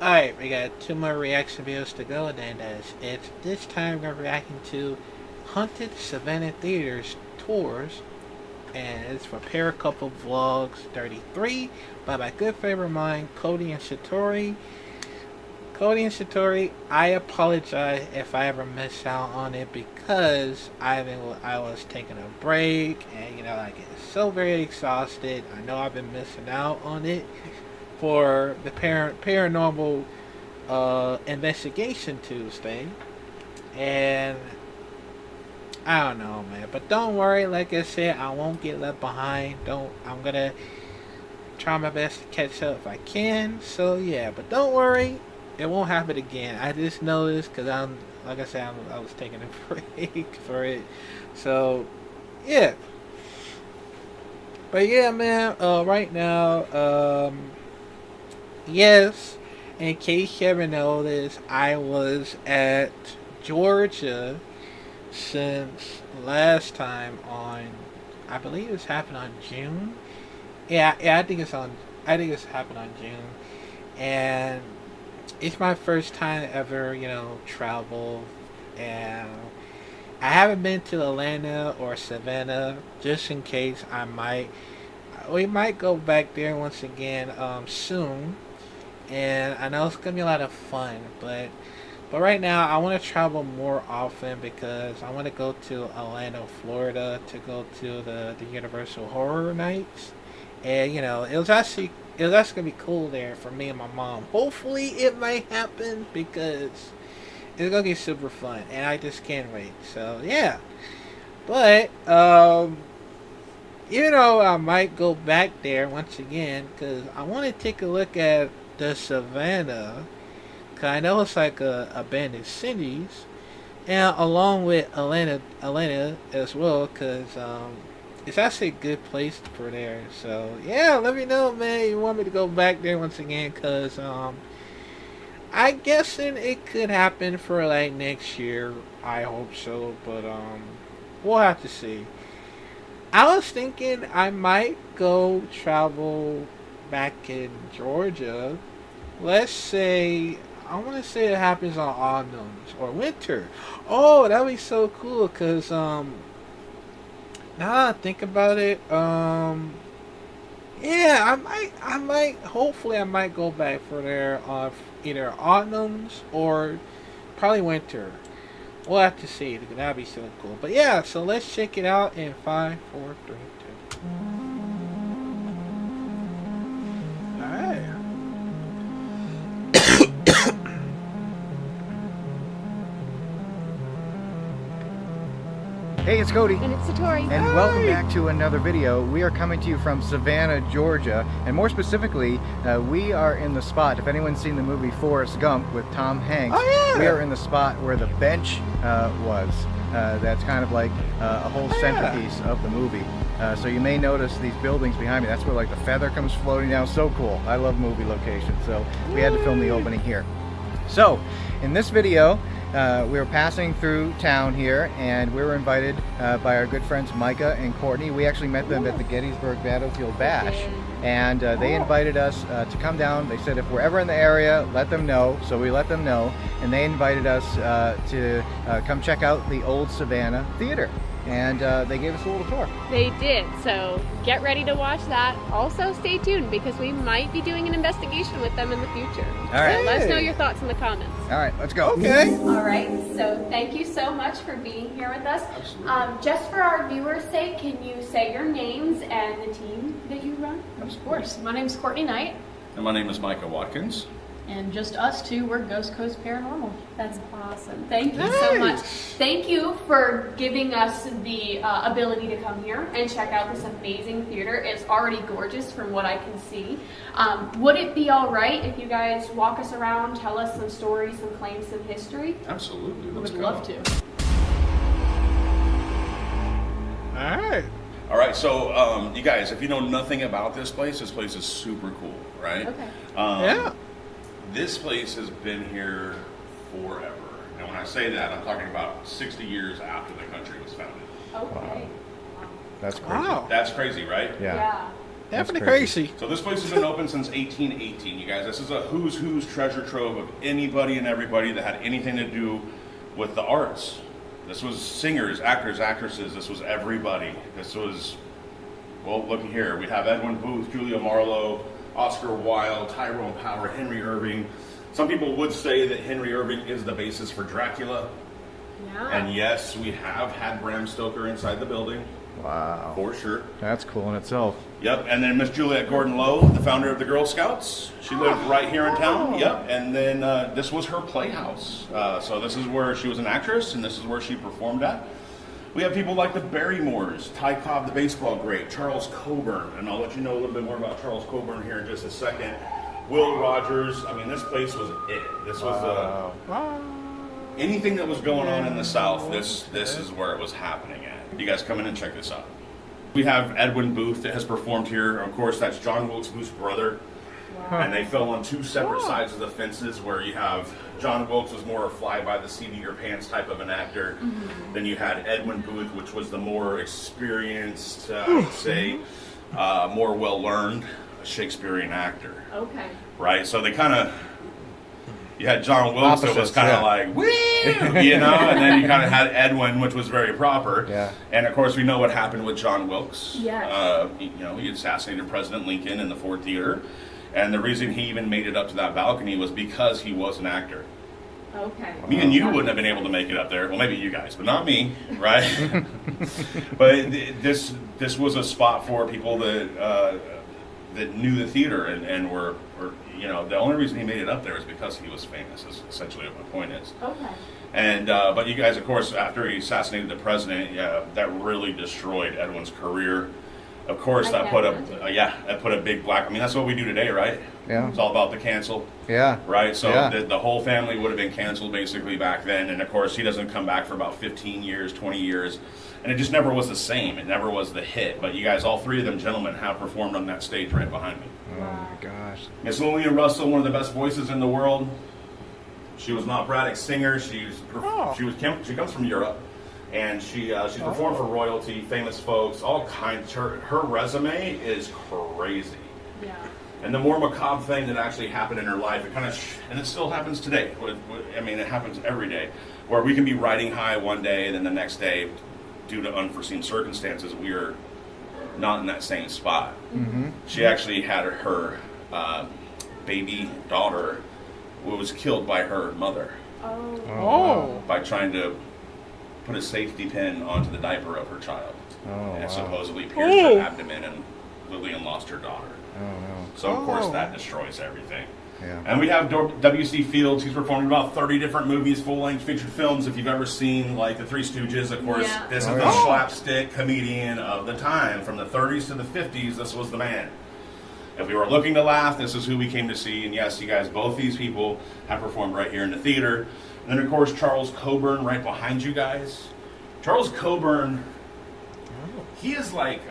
Alright, we got two more reaction videos to go, and then it's this time we're reacting to Haunted Savannah Theaters Tours, and it's for ParaCouple Vlogs 33 by my good friend of mine, Cody and Shatori. Cody and Shatori, I apologize if I ever miss out on it because I was taking a break and I get so very exhausted. I know I've been missing out on it for the paranormal investigation Tuesday, and I don't know, man. But don't worry, like I said, I won't get left behind. Don't I'm gonna try my best to catch up if I can. So yeah, but don't worry, it won't happen again. I just noticed because like I said, I was taking a break for it. So yeah, but yeah, man. Right now, yes. In case you ever noticed, I was at Georgia since last time on. I believe it's happened on June. Yeah, I think it's on. I think it's happened on June, and it's my first time ever, travel, and I haven't been to Atlanta or Savannah. Just in case, we might go back there once again soon, and I know it's gonna be a lot of fun, but right now I want to travel more often because I want to go to Orlando, Florida, to go to the Universal Horror Nights, and it was actually gonna be cool there for me and my mom. Hopefully it might happen because it's gonna be super fun, and I just can't wait. So yeah, but I might go back there once again because I want to take a look at the Savannah. Cause I know it's like a abandoned cities, and along with Atlanta as well. Cause it's actually a good place for there. So yeah, let me know, man. You want me to go back there once again? Cause I guessing it could happen for like next year. I hope so, but we'll have to see. I was thinking I might go travel back in Georgia. Let's say I want to say it happens on autumns or winter. Oh, that'd be so cool. Cause now that I think about it, yeah, hopefully, I might go back for there on either autumns or probably winter. We'll have to see. That'd be so cool. But yeah, so let's check it out in 5, 4, 3, 2. All right. Hey, it's Cody. And it's Satori. And welcome back to another video. We are coming to you from Savannah, Georgia. And more specifically, we are in the spot, if anyone's seen the movie Forrest Gump with Tom Hanks, we are in the spot where the bench was. That's kind of like a whole centerpiece of the movie. So you may notice these buildings behind me. That's where like the feather comes floating down. So cool. I love movie locations. So we had to film the opening here. So in this video, we were passing through town here, and we were invited by our good friends Micah and Courtney. We actually met them at the Gettysburg Battlefield Bash, and they invited us to come down. They said if we're ever in the area, let them know. So we let them know, and they invited us to come check out the old Savannah Theater. And they gave us a little tour. They did, so get ready to watch that. Also, stay tuned because we might be doing an investigation with them in the future. All right. So let us know your thoughts in the comments. All right, let's go. Okay. All right, so thank you so much for being here with us. Just for our viewers' sake, can you say your names and the team that you run? Of course. My name's Courtney Knight. And my name is Micah Watkins. And just us two, we're Ghost Coast Paranormal. That's awesome. Thank you so much. Thank you for giving us the ability to come here and check out this amazing theater. It's already gorgeous from what I can see. Would it be all right if you guys walk us around, tell us some stories, some claims, some history? Absolutely. We Let's would go. love to. All right. All right, so you guys, if you know nothing about this place is super cool, right? Okay. Yeah. This place has been here forever. And when I say that, I'm talking about 60 years after the country was founded. Okay. That's crazy. Wow. That's crazy, right? Yeah. Yeah, pretty crazy. So this place has been open since 1818, you guys. This is a who's treasure trove of anybody and everybody that had anything to do with the arts. This was singers, actors, actresses. This was everybody. This was, well, looky here. We have Edwin Booth, Julia Marlowe, Oscar Wilde, Tyrone Power, Henry Irving. Some people would say that Henry Irving is the basis for Dracula. Yeah. And yes, we have had Bram Stoker inside the building. Wow. For sure. That's cool in itself. Yep, and then Miss Juliette Gordon Lowe, the founder of the Girl Scouts. She lived right here in town. Yep, and then this was her playhouse. So this is where she was an actress, and this is where she performed at. We have people like the Barrymores, Ty Cobb, the baseball great, Charles Coburn, and I'll let you know a little bit more about Charles Coburn here in just a second. Will Rogers. I mean, this place was it. This was anything that was going on in the South. This is where it was happening at. You guys come in and check this out. We have Edwin Booth that has performed here. Of course, that's John Wilkes Booth's brother. Wow. And they fell on two separate sides of the fences, where you have John Wilkes was more a fly-by-the-seat-of-your-pants type of an actor. Mm-hmm. Then you had Edwin Booth, which was the more experienced, I would say, more well-learned Shakespearean actor. Okay. Right? So they kind of... You had John Wilkes that was kind of like, woo, you know, and then you kind of had Edwin, which was very proper. Yeah. And of course, we know what happened with John Wilkes. Yes. You know, he assassinated President Lincoln in the Ford Theater, and the reason he even made it up to that balcony was because he was an actor. Okay. Me and you wouldn't have been able to make it up there. Well, maybe you guys, but not me, right? But this was a spot for people that knew the theater and were you know, the only reason he made it up there is because he was famous, is essentially what my point is. Okay. And but you guys, of course, after he assassinated the president, that really destroyed Edwin's career. Of course, that put a big black. I mean, that's what we do today, right? Yeah. It's all about the cancel. Yeah. Right. So yeah. the whole family would have been canceled basically back then, and of course, he doesn't come back for about 15 years, 20 years, and it just never was the same. It never was the hit. But you guys, all three of them gentlemen, have performed on that stage right behind me. Oh my gosh. Miss Lillian Russell, one of the best voices in the world. She was an operatic singer. She comes from Europe, and she's performed for royalty, famous folks, all kinds. Her resume is crazy. Yeah. And the more macabre thing that actually happened in her life, and it still happens today. I mean, it happens every day, where we can be riding high one day, and then the next day, due to unforeseen circumstances, we are not in that same spot. Mm-hmm. She actually had her baby daughter who was killed by her mother. Oh. By trying to put a safety pin onto the diaper of her child. And supposedly pierced her abdomen, and Lillian lost her daughter. Oh, no. So, of course, that destroys everything. Yeah. And we have W.C. Fields. He's performed in about 30 different movies, full-length featured films. If you've ever seen, like, The Three Stooges, of course, this is the slapstick comedian of the time. From the 30s to the 50s, this was the man. If we were looking to laugh, this is who we came to see. And yes, you guys, both these people have performed right here in the theater. And then, of course, Charles Coburn right behind you guys. Charles Coburn, he is like,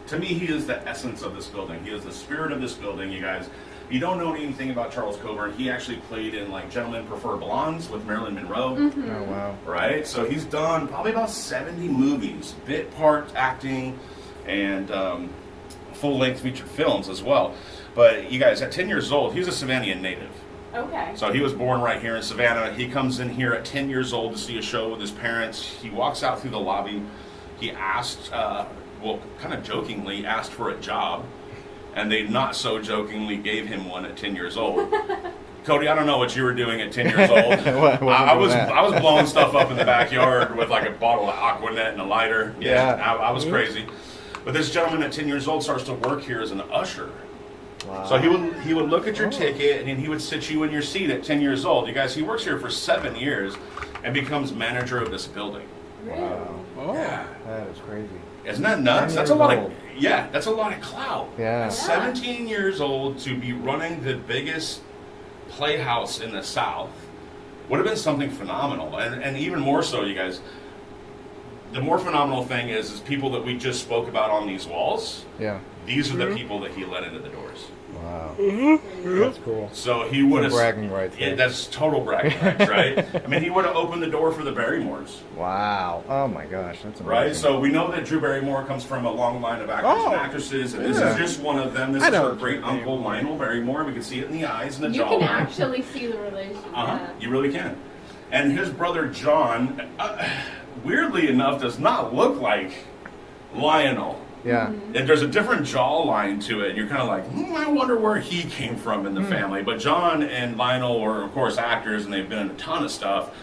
to me, he is the essence of this building. He is the spirit of this building, you guys. If you don't know anything about Charles Coburn, he actually played in, like, Gentlemen Prefer Blondes with Marilyn Monroe. Mm-hmm. Oh, wow. Right? So he's done probably about 70 movies, bit part acting, and full-length featured films as well. But you guys, at 10 years old, he was a Savannah native. Okay. So he was born right here in Savannah. He comes in here at 10 years old to see a show with his parents. He walks out through the lobby. He asked, kind of jokingly, asked for a job. And they not so jokingly gave him one at 10 years old. Cody, I don't know what you were doing at 10 years old. I was blowing stuff up in the backyard with like a bottle of Aquanet and a lighter. Yeah. I was crazy. But this gentleman at 10 years old starts to work here as an usher. Wow. So he would look at your ticket, and he would sit you in your seat at 10 years old. You guys, he works here for 7 years and becomes manager of this building. Wow. Oh. Yeah. That is crazy. Isn't that nuts? That's a lot of that's a lot of clout. Yeah. At 17 years old to be running the biggest playhouse in the South would have been something phenomenal. And even more so, you guys, the more phenomenal thing is people that we just spoke about on these walls. Yeah. These are the people that he let into the doors. Wow. That's cool. So he would have bragging rights. Yeah, that's total bragging rights, right? I mean, he would have opened the door for the Barrymores. Wow. Oh my gosh, that's amazing. Right? So we know that Drew Barrymore comes from a long line of actors and actresses, and this is just one of them. This is her great uncle Lionel Barrymore. We can see it in the eyes and the You jawline. can actually see the relation. Yeah. You really can. And his brother John, weirdly enough, does not look like Lionel. Yeah. And there's a different jawline to it. You're kind of like, I wonder where he came from in the family. But John and Lionel are, of course, actors, and they've been in a ton of stuff.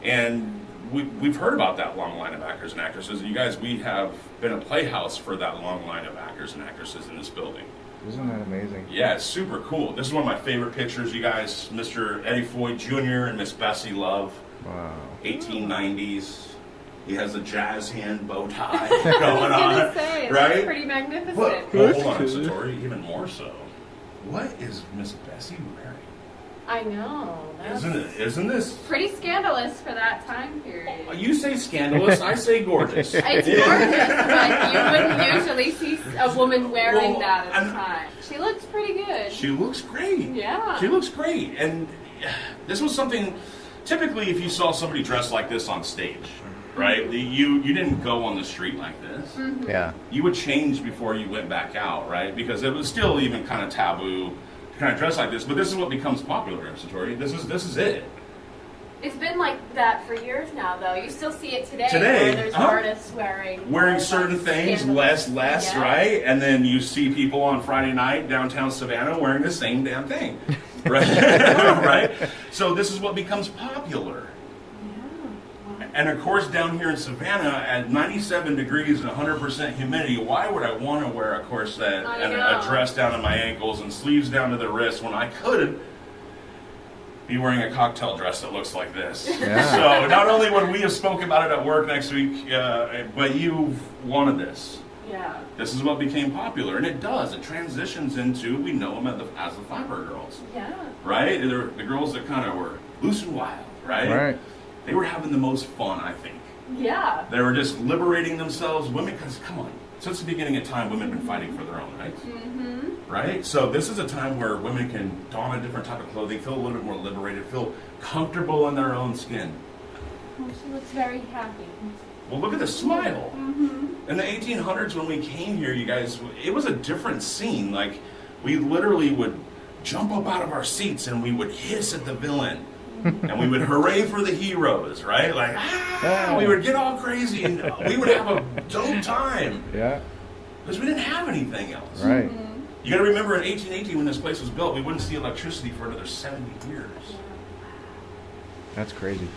And we've heard about that long line of actors and actresses. And you guys, we have been a playhouse for that long line of actors and actresses in this building. Isn't that amazing? Yeah, it's super cool. This is one of my favorite pictures, you guys. Mr. Eddie Foy Jr. and Miss Bessie Love. Wow. 1890s. He has a jazz hand bow tie going on, I was gonna say, right? that's pretty magnificent. Well, hold on, Satori, even more so. What is Miss Bessie wearing? I know. Isn't this? Pretty scandalous for that time period. You say scandalous, I say gorgeous. It's gorgeous, but you wouldn't usually see a woman wearing that at the time. She looks pretty good. She looks great. Yeah. She looks great. And this was something, typically if you saw somebody dressed like this on stage, right? You didn't go on the street like this. Mm-hmm. Yeah. You would change before you went back out, right? Because it was still even kind of taboo to kind of dress like this. But this is what becomes popular in Satori. This is it. It's been like that for years now, though. You still see it today. Today, where there's artists wearing certain things, scandalous. less, Yeah. right? And then you see people on Friday night downtown Savannah wearing the same damn thing, right? Right? So this is what becomes popular. And of course, down here in Savannah, at 97 degrees and 100% humidity, why would I want to wear a corset and a dress down to my ankles and sleeves down to the wrists when I could be wearing a cocktail dress that looks like this? Yeah. So not only would we have spoken about it at work next week, but you've wanted this. Yeah. This is what became popular, and it does. It transitions into, we know them as the Fiber Girls, Yeah. right? They're the girls that kind of were loose and wild, right? Right. They were having the most fun, I think. Yeah. They were just liberating themselves. Women, because come on, since the beginning of time, women have been fighting for their own rights. Mm-hmm. Right? So this is a time where women can don a different type of clothing, feel a little bit more liberated, feel comfortable in their own skin. Oh, she looks very happy. Well, look at the smile. Mm-hmm. In the 1800s, when we came here, you guys, it was a different scene. Like, we literally would jump up out of our seats and we would hiss at the villain. And we would hooray for the heroes, right? Like, we would get all crazy and we would have a dope time. Yeah. Because we didn't have anything else. Right. You got to remember, in 1818, when this place was built, we wouldn't see electricity for another 70 years. That's crazy.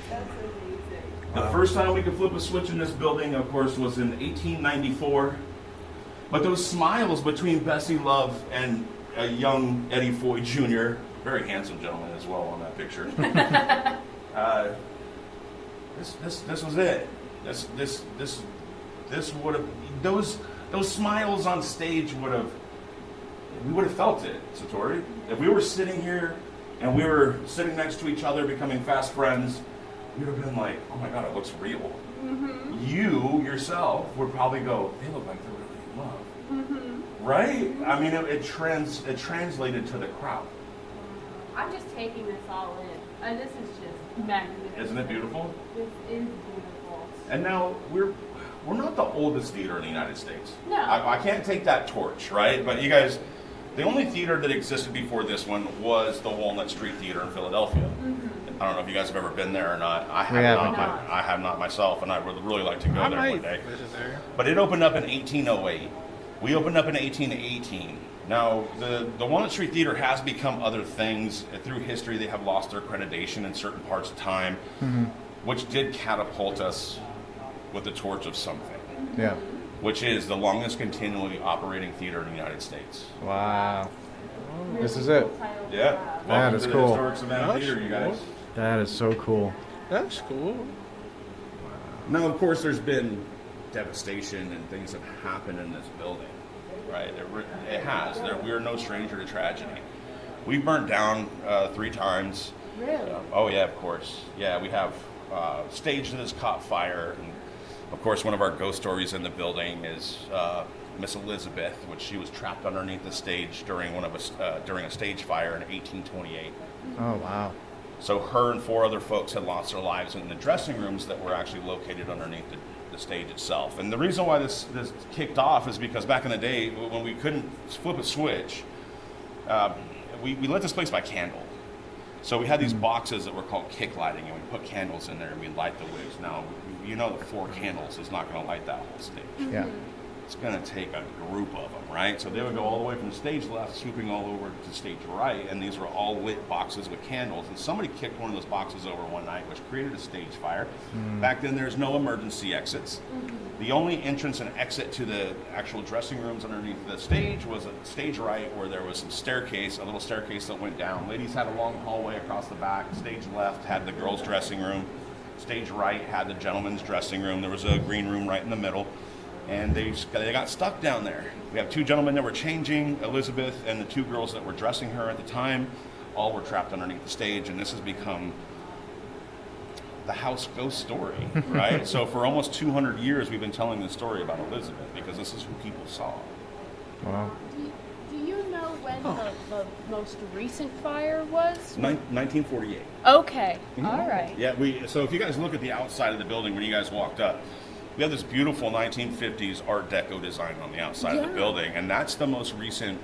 The first time we could flip a switch in this building, of course, was in 1894. But those smiles between Bessie Love and a young Eddie Foy Jr., very handsome gentleman as well on that picture. This was it. This would have, those smiles on stage we would have felt it, Satori. If we were sitting here and we were sitting next to each other, becoming fast friends, we would have been like, oh my God, it looks real. Mm-hmm. You yourself would probably go, they look like they're really in love. Mm-hmm. Right? I mean, it translated to the crowd. I'm just taking this all in. And this is just magnificent. Isn't it beautiful? This is beautiful. And now we're not the oldest theater in the United States. No. I can't take that torch, right? But you guys, the only theater that existed before this one was the Walnut Street Theater in Philadelphia. Mm-hmm. I don't know if you guys have ever been there or not. I have not myself, and I would really like to go there one day. But it opened up in 1808. We opened up in 1818. Now, the Walnut Street Theater has become other things. Through history, they have lost their accreditation in certain parts of time, which did catapult us with the torch of something. Yeah. Which is the longest continually operating theater in the United States. Wow. This is it. Yeah. That is to cool. The Historic Savannah Theater, you guys. That is so cool. That's cool. Now, of course, there's been devastation and things have happened in this building, right? It has. We're no stranger to tragedy. We've burnt down 3 times. Really? Oh, yeah, of course. Yeah, we have stage that has caught fire. And of course, one of our ghost stories in the building is Miss Elizabeth, which she was trapped underneath the stage during during a stage fire in 1828. Oh, wow. So her and 4 other folks had lost their lives in the dressing rooms that were actually located underneath the stage itself. And the reason why this kicked off is because back in the day, when we couldn't flip a switch, we lit this place by candle. So we had these boxes that were called kick lighting, and we put candles in there and we light the wigs. Now, you know that 4 candles is not going to light that whole stage. Yeah. It's going to take a group of them, right? So they would go all the way from stage left, swooping all over to stage right, and these were all lit boxes with candles. And somebody kicked one of those boxes over one night, which created a stage fire. Back then, there's no emergency exits. The only entrance and exit to the actual dressing rooms underneath the stage was a stage right, where there was some staircase, a little staircase that went down. Ladies had a long hallway across the back. Stage left had the girls' dressing room. Stage right had the gentlemen's dressing room. There was a green room right in the middle. And they got stuck down there. We have 2 gentlemen that were changing, Elizabeth, and the 2 girls that were dressing her at the time, all were trapped underneath the stage, and this has become the house ghost story, right? So for almost 200 years, we've been telling this story about Elizabeth, because this is who people saw. Wow. Do you know when the most recent fire was? 1948. Okay, all right. Yeah, so if you guys look at the outside of the building when you guys walked up, we have this beautiful 1950s Art Deco design on the outside of the building, and that's the most recent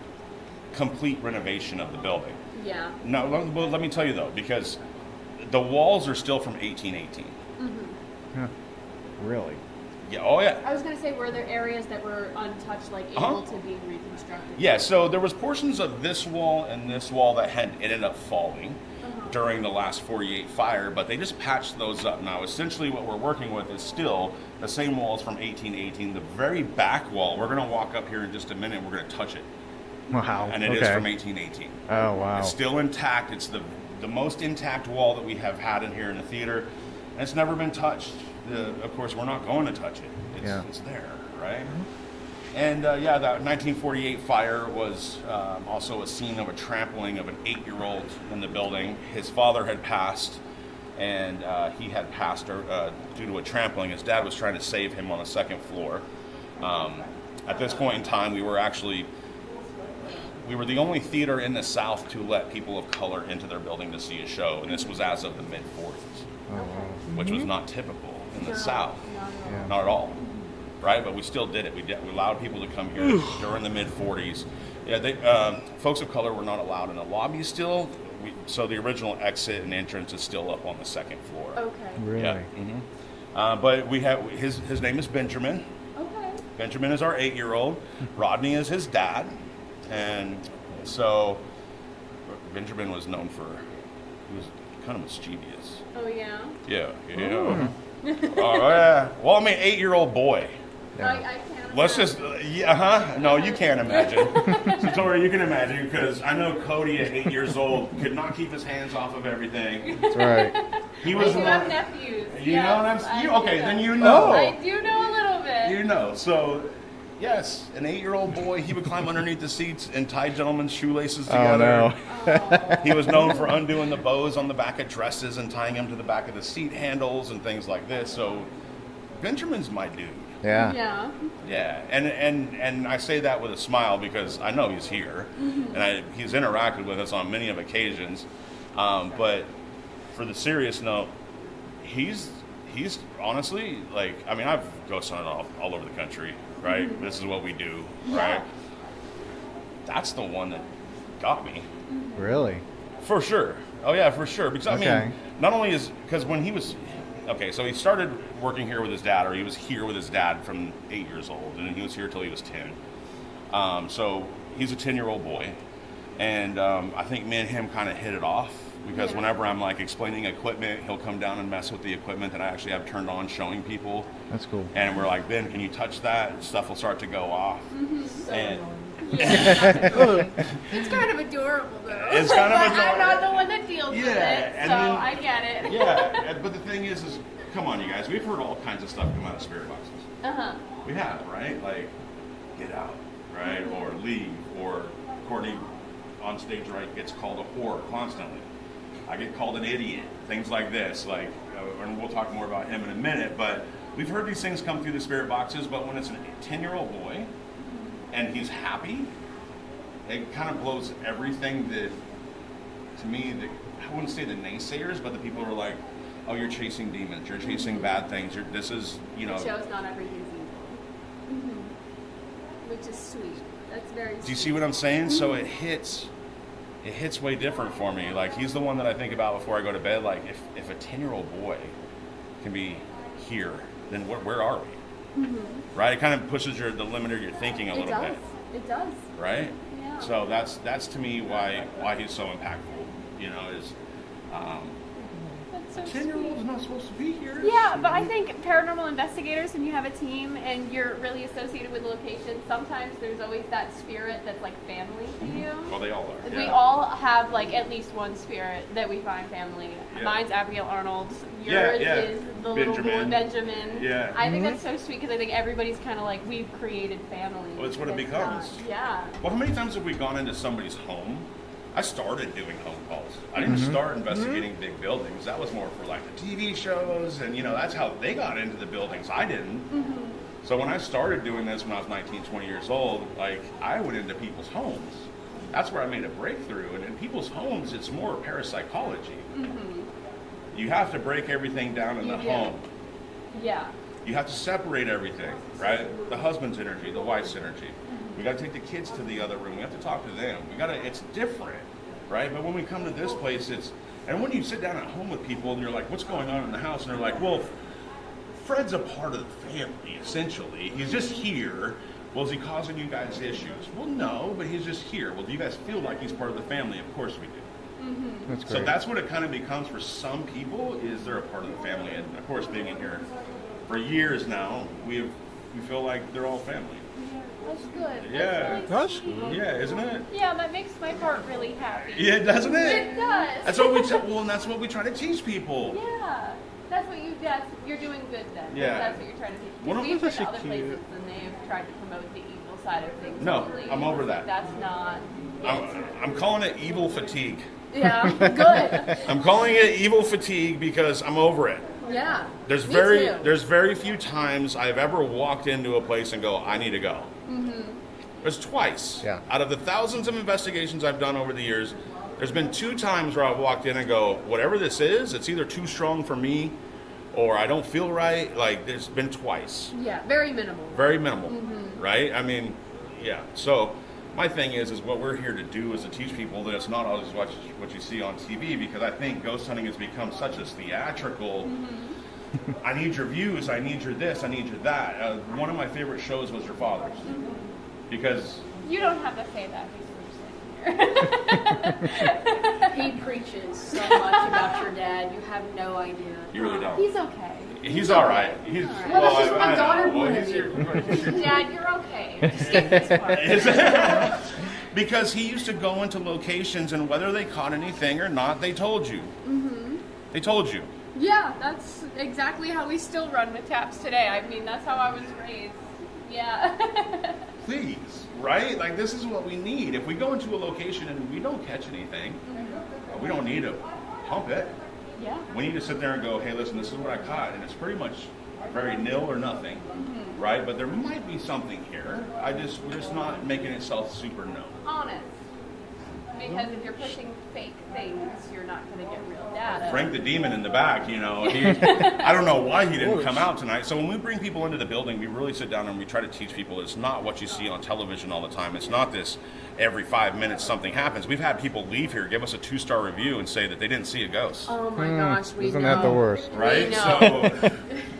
complete renovation of the building. Yeah. Now, let me tell you though, because the walls are still from 1818. Huh. Really? Yeah. Oh yeah. I was going to say, were there areas that were untouched, like able to be reconstructed? Yeah. So there was portions of this wall and this wall that had ended up falling during the last 48 fire, but they just patched those up. Now, essentially what we're working with is still the same walls from 1818. The very back wall, we're going to walk up here in just a minute and we're going to touch it. Wow. And it is from 1818. Oh, wow. It's still intact. It's the most intact wall that we have had in here in the theater. And it's never been touched. Of course, we're not going to touch it. It's there, right? And that 1948 fire was also a scene of a trampling of an 8-year-old in the building. His father had passed, and he had passed due to a trampling. His dad was trying to save him on the 2nd floor. At this point in time, we were the only theater in the South to let people of color into their building to see a show, and this was as of the mid-40s, which was not typical in the South, not at all. Right, but we still did it. We allowed people to come here during the mid-40s. Yeah, folks of color were not allowed in the lobby still. So the original exit and entrance is still up on the 2nd floor. Okay. Really? Yeah. But we have his name is Benjamin. Okay. Benjamin is our 8-year-old. Rodney is his dad, and so Benjamin was known for he was kind of mischievous. Oh yeah. Yeah. Oh yeah. Well, I mean, 8-year-old boy. Yeah. I can't. Let's just, No, you can't imagine. So, Tori, you can imagine, because I know Cody at 8 years old could not keep his hands off of everything. That's right. He was I do have nephews. You know what I okay, do then know. you know. I do know a little bit. You know. So, yes, an 8-year-old boy, he would climb underneath the seats and tie gentlemen's shoelaces together. Oh, no. He was known for undoing the bows on the back of dresses and tying them to the back of the seat handles and things like this. So, Benjamin's my dude. Yeah. Yeah. Yeah, and I say that with a smile because I know he's here, and he's interacted with us on many of occasions. But for the serious note, he's honestly, like, I mean, I've ghost hunted all over the country, right? This is what we do, right? That's the one that got me. Really? For sure. Oh yeah, for sure. Because I mean, not only because when he was. Okay, so he started working here with his dad, or he was here with his dad from 8 years old, and he was here till he was 10. So he's a 10-year-old boy, and I think me and him kind of hit it off, because whenever I'm like explaining equipment, he'll come down and mess with the equipment that I actually have turned on, showing people. That's cool. And we're like, Ben, can you touch that? Stuff will start to go off. And It's kind of adorable, though. It's kind of But adorable. I'm not the one that deals with it, and so then- I get it. Yeah, but the thing is, come on, you guys. We've heard all kinds of stuff come out of spirit boxes. We have, right? Like, get out, right? Or leave. Or Courtney on stage, right, gets called a whore constantly. I get called an idiot. Things like this. Like, and we'll talk more about him in a minute. But we've heard these things come through the spirit boxes. But when it's a 10-year-old boy, and he's happy, it kind of blows everything that, to me, I wouldn't say the naysayers, but the people who are like, oh, you're chasing demons, you're chasing bad things, this is, you know. It shows not everything's evil. Which is sweet. That's very sweet. Do you see what I'm saying? So it hits way different for me. Like, he's the one that I think about before I go to bed. Like, if a 10-year-old boy can be here, then where are we? Right? It kind of pushes the limit of your thinking a little bit. It does. Right? Yeah. So that's to me why he's so impactful. You know, is That's so 10-year-old is not supposed to be here. Yeah, but I think paranormal investigators, when you have a team and you're really associated with a location, sometimes there's always that spirit that's like family to you. Well, they all are. We Yeah. all have like at least one spirit that we find family. Yeah. Mine's Abigail Arnold. Yeah, Yours yeah. is the little boy Benjamin. Yeah. I think that's so sweet because I think everybody's kind of like, we've created family. Well, it's what it It's becomes. yeah. Well, how many times have we gone into somebody's home? I started doing home calls. I didn't start investigating big buildings. That was more for like the TV shows, and you know, that's how they got into the buildings. I didn't. So when I started doing this when I was 19, 20 years old, like, I went into people's homes. That's where I made a breakthrough. And in people's homes, it's more parapsychology. You have to break everything down in the home. Yeah. You have to separate everything, right? The husband's energy, the wife's energy. We got to take the kids to the other room. We have to talk to them. It's different, right? But when we come to this place, and when you sit down at home with people and you're like, what's going on in the house? And they're like, well, Fred's a part of the family, essentially. He's just here. Well, is he causing you guys issues? Well, no, but he's just here. Well, do you guys feel like he's part of the family? Of course we do. That's great. So that's what it kind of becomes for some people, is they're a part of the family. And of course, being in here for years now, we feel like they're all family. That's good. Yeah. That's sweet. Yeah, isn't it? Yeah, that makes my heart really happy. Yeah, doesn't it? It does. That's what and that's what we try to teach people. Yeah. That's what you're doing good then. Yeah. That's what you're trying to teach. One of We've them been to is other cute. places and they've tried to promote the evil side of things. No, only. I'm over that. That's not. I'm calling it evil fatigue. Yeah, good. I'm calling it evil fatigue because I'm over it. Yeah. There's Me very too. there's very few times I've ever walked into a place and go, I need to go. There's twice. Yeah. Out of the thousands of investigations I've done over the years, there's been 2 times where I've walked in and go, whatever this is, it's either too strong for me or I don't feel right. Like, there's been twice. Yeah, very minimal. Very minimal, right? I mean, yeah. So my thing is what we're here to do is to teach people that it's not always what you see on TV, because I think ghost hunting has become such a theatrical, I need your views, I need your this, I need your that. One of my favorite shows was Your Father's. Because You don't have to say that. He's He preaches so much about your dad. You have no idea. you really don't. He's okay. He's all right. He's Well, that's just my daughter well, point of he's view. here. Dad, you're okay. Skip this part. Because he used to go into locations, and whether they caught anything or not, they told you. They told you. Yeah, that's exactly how we still run with taps today. I mean, that's how I was raised. Yeah. Please, right? Like, this is what we need. If we go into a location and we don't catch anything, we don't need to pump it. Yeah. We need to sit there and go, hey, listen, this is what I caught, and it's pretty much very nil or nothing, right? But there might be something here. We're just not making itself super known. Honest. Because if you're pushing fake things, you're not going to get real data. Frank the demon in the back, I don't know why he didn't come out tonight. So when we bring people into the building, we really sit down and we try to teach people it's not what you see on television all the time. It's not this every 5 minutes something happens. We've had people leave here, give us a 2-star review and say that they didn't see a ghost. Oh my gosh, we Isn't know. that the worst? Right? know. So,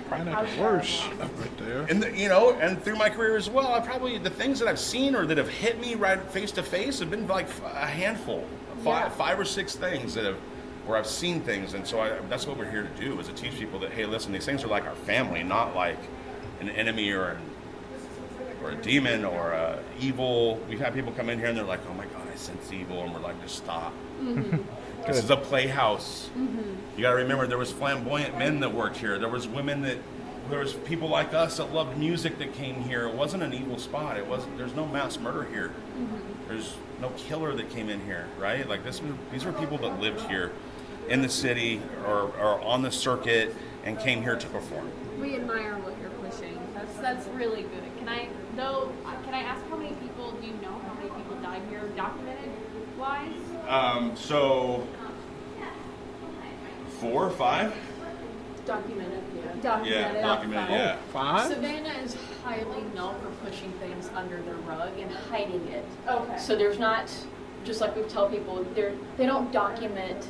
probably not the worst right there. and and through my career as well, the things that I've seen or that have hit me right face to face have been like a handful, five or 6 things where I've seen things. And so that's what we're here to do, is to teach people that, hey, listen, these things are like our family, not like an enemy or a demon or a evil. We've had people come in here and they're like, oh my God, I sense evil. And we're like, just stop. This is a playhouse. You got to remember, there was flamboyant men that worked here. There was there was people like us that loved music that came here. It wasn't an evil spot. There's no mass murder here. There's no killer that came in here, right? Like these were people that lived here in the city or on the circuit and came here to perform. We admire what you're pushing. That's That's really good. Can I ask how many people, do you know how many people died here documented wise? So 4 or 5? Documented, yeah. Documented. Yeah, documented, yeah. 5? Savannah is highly known for pushing things under the rug and hiding it. Okay. So there's not, just like we tell people, they don't document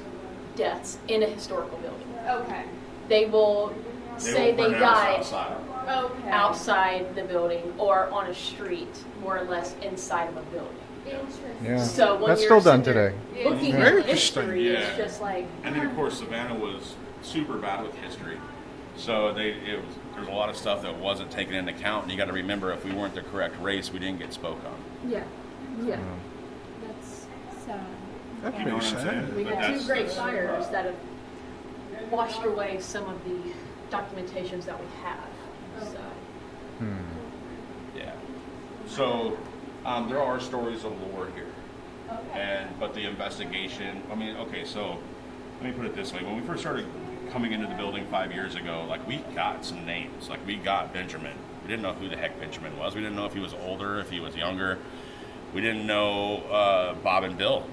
deaths in a historical building. Okay. They will say won't they pronounce died outside. Okay. outside the building or on a street, more or less inside of a building. Interesting. Yeah. So when That's you're still done sitting there today. looking Very at interesting, history, yeah. it's just like, And then of course Savannah was super bad with history, so there's a lot of stuff that wasn't taken into account. And you got to remember, if we weren't the correct race, we didn't get spoke on. yeah, yeah. That's sad. That You know makes what I'm saying? sense. We But had 2 that's- great that's- fires that have washed away some of the documentations that we have. So, Yeah. So there are stories of lore here, but the investigation. I mean, okay. So let me put it this way: when we first started coming into the building 5 years ago, like we got some names. Like we got Benjamin. We didn't know who the heck Benjamin was. We didn't know if he was older, if he was younger. We didn't know Bob and Bill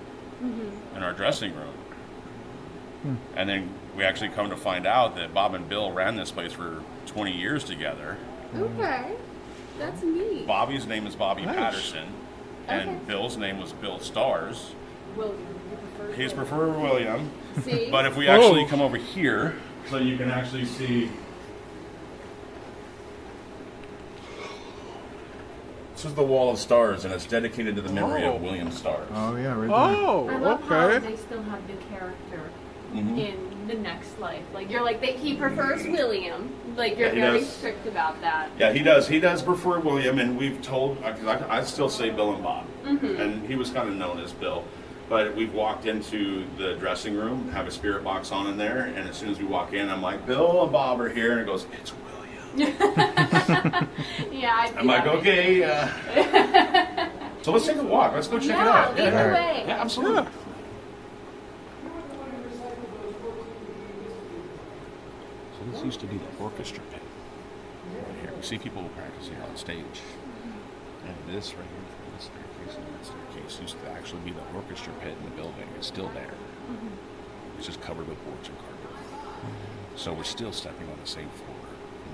in our dressing room. And then we actually come to find out that Bob and Bill ran this place for 20 years together. Okay. That's neat. Bobby's name is Bobby Nice. Patterson, and Okay. Bill's name was Bill Stars. William, you prefer His preferred William. See? But if we actually Whoa. come over here, so you can actually see. This is the Wall of Stars, and it's dedicated to the memory of William Stars. Oh yeah, right there. Oh, I love how okay. they still have the character Mhm. in the next life. Like you're like he prefers William. Like you're Yeah, he very does. strict about that. Yeah, he does. He does prefer William, and we've told, because I still say Bill and Bob, Mm-hmm. and he was kind of known as Bill. But we've walked into the dressing room, have a spirit box on in there, and as soon as we walk in, I'm like, Bill and Bob are here, and it goes, it's William. Yeah, I I'm like, okay. So let's take a walk. Let's go check it out. Lead the Alright. way. Yeah, absolutely. So this used to be the orchestra pit. Right here, we see people practicing on stage. And this right here, this staircase and that staircase used to actually be the orchestra pit in the building. It's still there. It's just covered with boards and carpet. So we're still stepping on the same floor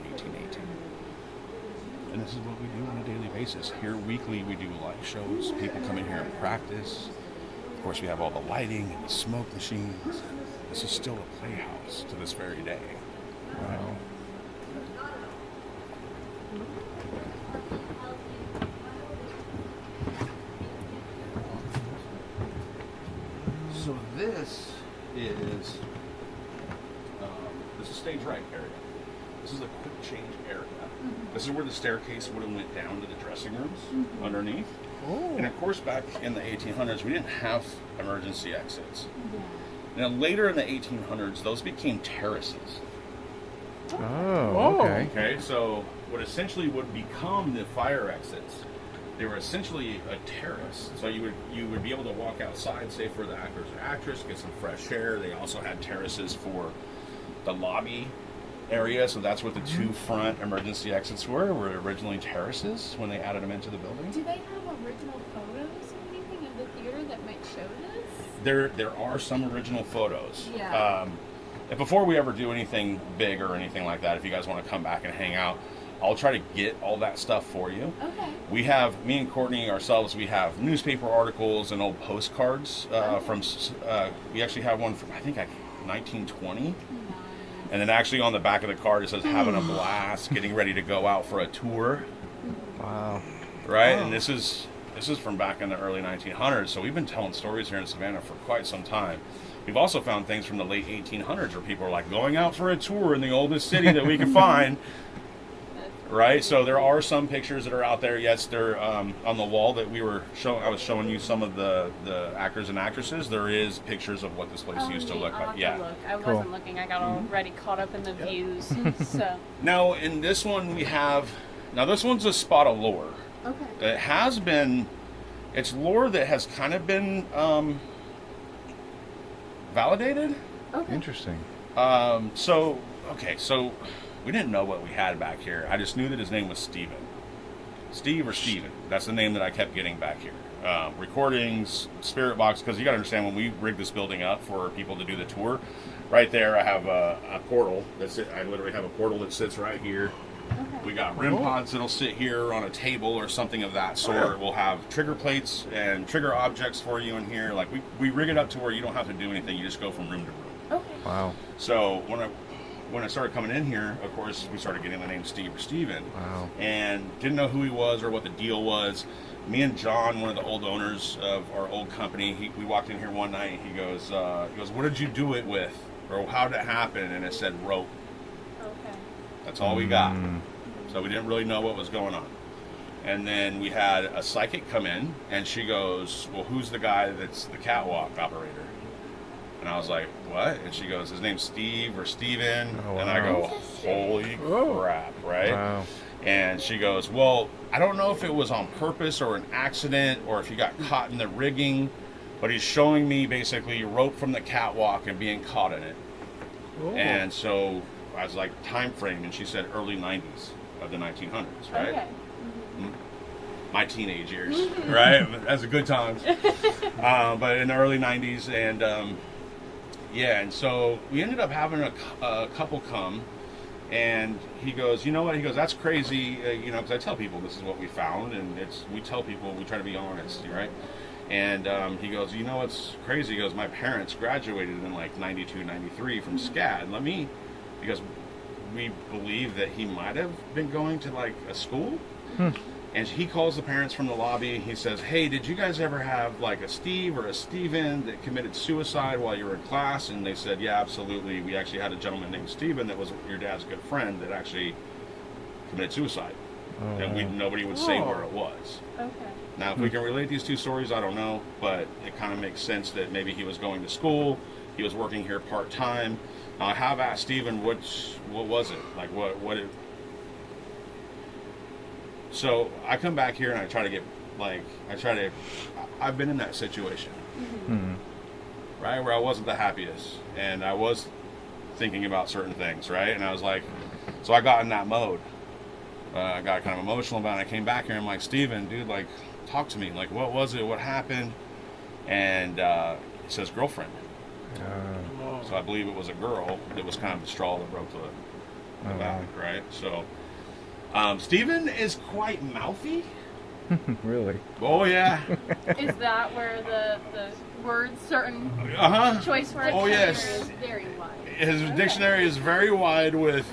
in 1818. And this is what we do on a daily basis. Here weekly we do live shows. People come in here and practice. Of course we have all the lighting and the smoke machines. This is still a playhouse to this very day. Wow. So this is stage right area. This is a quick change area. This is where the staircase would have went down to the dressing rooms underneath. And of course, back in the 1800s, we didn't have emergency exits. Now, later in the 1800s, those became terraces. Oh, okay. Okay, so what essentially would become the fire exits, they were essentially a terrace. So you would be able to walk outside, say for the actors or actress, get some fresh air. They also had terraces for the lobby area, so that's what the two front emergency exits were originally terraces when they added them into the building. Do they have original photos or anything of the theater that might show this? There are some original photos. Yeah. And before we ever do anything big or anything like that, if you guys want to come back and hang out, I'll try to get all that stuff for you. Okay. We have, me and Courtney ourselves, we have newspaper articles and old postcards from, we actually have one from, I think, 1920. And then actually on the back of the card it says, having a blast, getting ready to go out for a tour. Wow. Right? And this is from back in the early 1900s, so we've been telling stories here in Savannah for quite some time. We've also found things from the late 1800s where people are like going out for a tour in the oldest city that we can find. Right? So there are some pictures that are out there. Yes, they're on the wall that we were showing. I was showing you some of the actors and actresses. There is pictures of what this place used to look I'll like. have Yeah. to look. I Cool. wasn't looking. I got already caught up in the views. So Now, in this one we have, now this one's a spot of lore. Okay. It has been, it's lore that has kind of been validated. Okay. Interesting. So we didn't know what we had back here. I just knew that his name was Steven. Steve or Steven. That's the name that I kept getting back here. Recordings, spirit box, because you got to understand, when we rigged this building up for people to do the tour, right there I have a portal. I literally have a portal that sits right here. Okay. We got REM pods that'll sit here on a table or something of that sort. We'll have trigger plates and trigger objects for you in here. Like we rig it up to where you don't have to do anything. You just go from room to room. Okay. Wow. So when I started coming in here, of course, we started getting the name Steve or Steven. Wow. And didn't know who he was or what the deal was. Me and John, one of the old owners of our old company, we walked in here one night and he goes, what did you do it with? Or how did it happen? And it said rope. Okay. That's all we got. So we didn't really know what was going on. And then we had a psychic come in and she goes, well, who's the guy that's the catwalk operator? And I was like, what? And she goes, his name's Steve or Steven. Oh, wow. And I go, holy crap, right? Wow. And she goes, well, I don't know if it was on purpose or an accident or if you got caught in the rigging, but he's showing me basically rope from the catwalk and being caught in it. Ooh. And so I was like, time frame, and she said early 90s of the 1900s, right? Okay. My teenage years, right? That's a good time. But in the early 90s, and and so we ended up having a couple come, and he goes, you know what? He goes, that's crazy, because I tell people this is what we found, and we tell people, we try to be honest, right? And he goes, you know what's crazy? He goes, my parents graduated in like 92, 93 from SCAD. Because we believe that he might have been going to like a school. And he calls the parents from the lobby and he says, hey, did you guys ever have like a Steve or a Steven that committed suicide while you were in class? And they said, yeah, absolutely. We actually had a gentleman named Steven that was your dad's good friend that actually committed suicide. And nobody would say where it was. Okay. Now, if we can relate these two stories, I don't know, but it kind of makes sense that maybe he was going to school, he was working here part-time. I have asked Steven, what was it? Like, what it... So, I come back here and I try to get, I've been in that situation, right, where I wasn't the happiest, and I was thinking about certain things, right, and I was like, so I got in that mode. I got kind of emotional about it. I came back here and I'm like, Steven, dude, like, talk to me. Like, what was it? What happened? And he says girlfriend. So I believe it was a girl that was kind of the straw that broke the back, right? So Steven is quite mouthy. Really? Oh, yeah. Is that where the words, certain choice words? Oh, yes. Is very wide. His dictionary is very wide with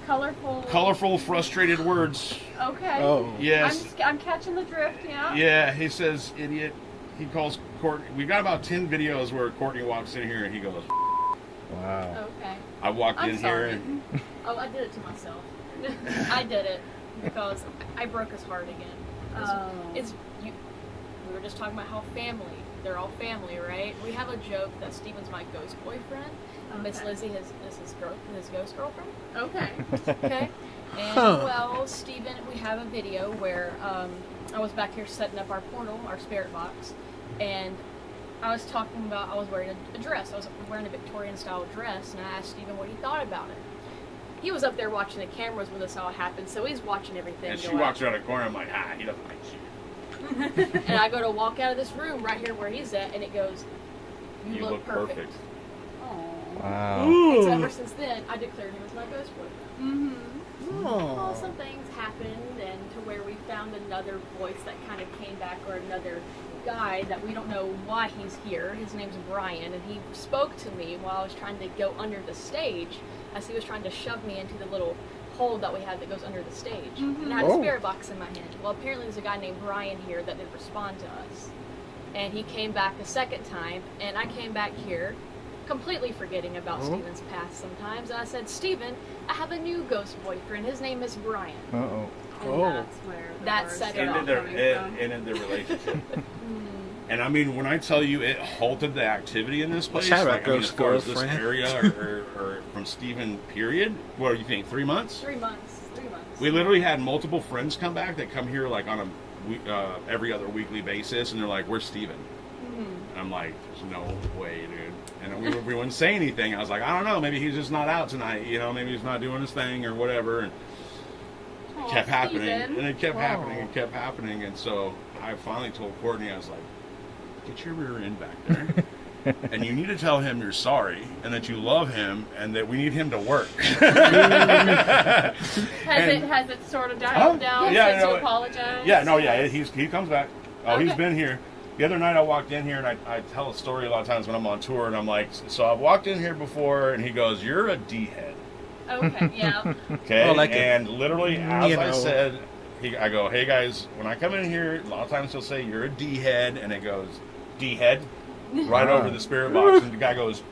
Colorful, frustrated words. Okay. Oh. Yes. I'm catching the drift, yeah. Yeah, he says idiot. He calls Courtney. We've got about 10 videos where Courtney walks in here and he goes, wow. Okay. I walked I'm in sorry. here and Oh, I did it to myself. I did it because I broke his heart again. We were just talking about how they're all family, right? We have a joke that Steven's my ghost boyfriend. Miss Lizzie is his ghost girlfriend. Okay. Okay. And well, Steven, we have a video where I was back here setting up our portal, our spirit box, and I was talking about I was wearing a dress. I was wearing a Victorian style dress, and I asked Steven what he thought about it. He was up there watching the cameras when this all happened, so he's watching everything. she walks around the corner. I'm like, he doesn't like shit. And I go to walk out of this room right here where he's at, and it goes, you look perfect. Wow. And so ever since then, I declared him as my ghost boyfriend. Oh. Well, some things happened, and to where we found another voice that kind of came back, or another guy that we don't know why he's here. His name's Brian, and he spoke to me while I was trying to go under the stage, as he was trying to shove me into the little hole that we had that goes under the stage. And I had a spirit box in my hand. Well, apparently there's a guy named Brian here that didn't respond to us. And he came back a second time, and I came back here completely forgetting about Steven's past sometimes. And I said, Steven, I have a new ghost boyfriend. His name is Brian. Uh-oh. And that's where the That words set start it off. Ended the relationship. And I mean, when I tell you it halted the activity in this place, Shout out like, I mean, as far as this girlfriend. area or from Steven period, what do you think, 3 months? 3 months. 3 months. We literally had multiple friends come back that come here like on a every other weekly basis, and they're like, "Where's Steven?" And I'm like, "There's no way, dude." And we were we wouldn't say anything. I was like, I don't know, maybe he's just not out tonight. You know, maybe he's not doing his thing or whatever. And it kept happening, and it kept happening, and kept happening. And so I finally told Courtney, I was like, get your rear end back there. And you need to tell him you're sorry and that you love him and that we need him to work. Has it sort of dialed down since you apologized? Yeah, no, yeah, he comes back. Oh, Okay. he's been here. The other night I walked in here, and I tell a story a lot of times when I'm on tour, and I'm like, so I've walked in here before, and he goes, you're a D-head. Okay, yeah. Okay, Oh, like and literally, as I know. said, I go, hey guys, when I come in here, a lot of times he'll say, you're a D-head, and it goes, D-head, right over the spirit box, and the guy goes,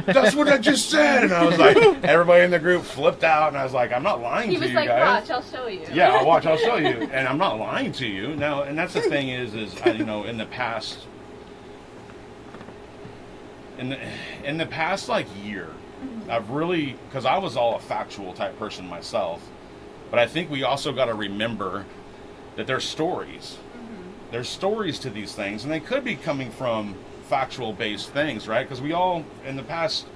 that's what I just said, and I was like, everybody in the group flipped out, and I was like, I'm not lying He to was you like, guys. watch, I'll show you. Yeah, I'll show you, and I'm not lying to you. Now, and that's the thing is you know, in the past, in the past like year, I've really, because I was all a factual type person myself, but I think we also got to remember that there's stories. There's stories to these things, and they could be coming from factual based things, right? Because we all, in the past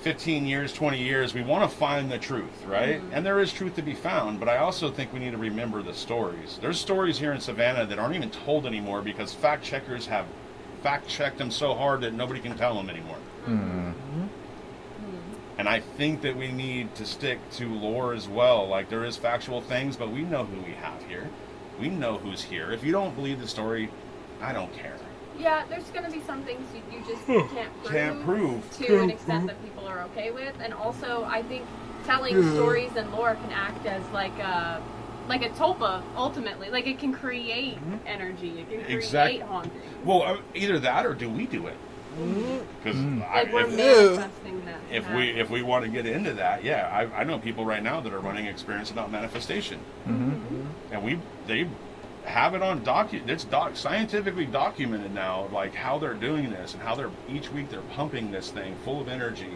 15 years, 20 years, we want to find the truth, right? And there is truth to be found, but I also think we need to remember the stories. There's stories here in Savannah that aren't even told anymore because fact checkers have fact checked them so hard that nobody can tell them anymore. And I think that we need to stick to lore as well. Like, there is factual things, but we know who we have here. We know who's here. If you don't believe the story, I don't care. Yeah, there's going to be some things you just can't prove. To an extent that people are okay with. And also, I think telling stories and lore can act as like a tulpa, ultimately. Like, it can create energy. It can create haunting. Well, either that or do we do it? Because Like, we're manifesting that. if we want to get into that, yeah, I know people right now that are running experience about manifestation, and they have it on it's scientifically documented now, like how they're doing this and how each week they're pumping this thing full of energy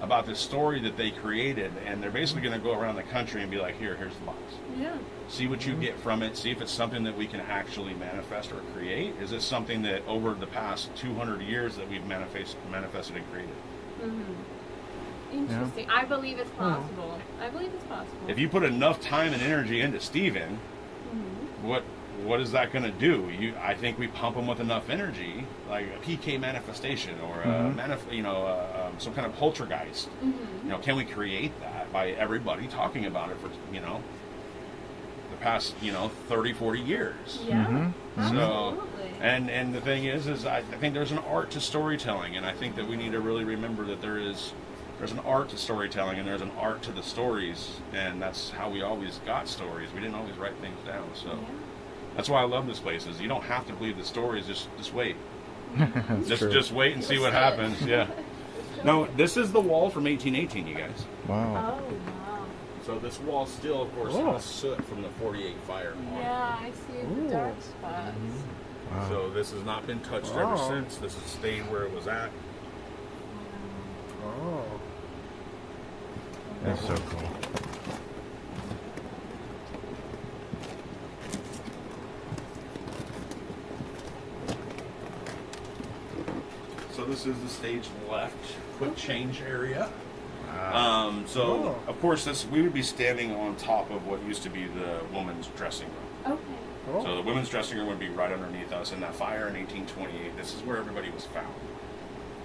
about this story that they created, and they're basically going to go around the country and be like, here's the box. Yeah. See what you get from it. See if it's something that we can actually manifest or create. Is it something that over the past 200 years that we've manifested and created? Interesting. I believe it's possible. I believe it's possible. If you put enough time and energy into Steven, what is that going to do? I think we pump him with enough energy, like a PK manifestation or some kind of poltergeist. You know, can we create that by everybody talking about it for the past 30, 40 years? Yeah. So, and the thing is I think there's an art to storytelling, and I think that we need to really remember that there's an art to storytelling and there's an art to the stories, and that's how we always got stories. We didn't always write things down, so that's why I love this place. Is you don't have to believe the stories, just wait. just wait and see what happens. Yeah. No, this is the wall from 1818, you guys. Wow. Oh, wow. So this wall still, of course, has soot from the 48 fire. Yeah, I see the dark spots. Wow. So this has not been touched ever since. This has stayed where it was at. Oh. That's so cool. So this is the stage left, quick change area. Oh. Of course, we would be standing on top of what used to be the woman's dressing room. Okay. So the women's dressing room would be right underneath us. In that fire in 1828, this is where everybody was found.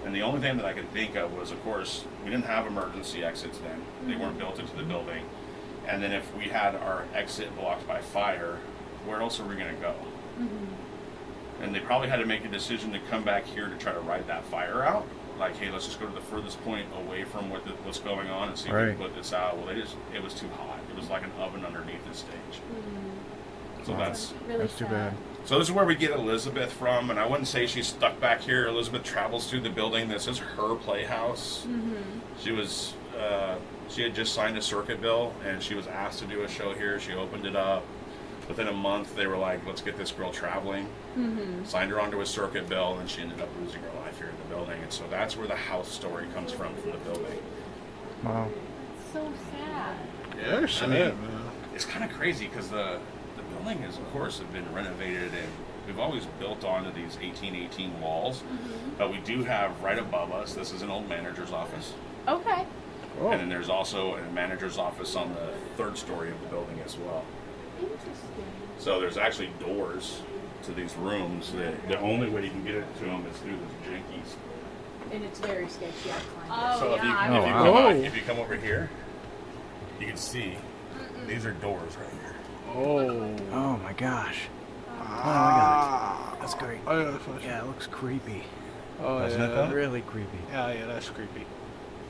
And the only thing that I could think of was, of course, we didn't have emergency exits then. They weren't built into the building. And then if we had our exit blocked by fire, where else are we going to go? And they probably had to make a decision to come back here to try to ride that fire out. Like, hey, let's just go to the furthest point away from what's going on and see if we can put this out. Well, it was too hot. It was like an oven underneath the stage. So that's too bad. So this is where we get Elizabeth from, and I wouldn't say she's stuck back here. Elizabeth travels through the building. This is her playhouse. She was she had just signed a circuit bill, and she was asked to do a show here. She opened it up. Within a month, they were like, let's get this girl traveling. Signed her onto a circuit bill, and she ended up losing her life here in the building. And so that's where the house story comes from the building. Wow. So sad. Yeah, I mean, it's kind of crazy because the building is, of course, have been renovated and we've always built onto these 1818 walls, but we do have right above us. This is an old manager's office, Okay. Oh. and then there's also a manager's office on the third story of the building as well. Interesting. So there's actually doors to these rooms. That the only way you can get it to them is through this jankies. And it's very sketchy. I climbed Oh, So if you, yeah. if, you wow. come out, Oh. if you come over here, you can see these are doors right here. Oh. Oh my gosh. Ah. That's great. Oh, yeah, that's what Yeah, it looks creepy. Oh, Isn't yeah. it though? Really creepy. Yeah, that's creepy.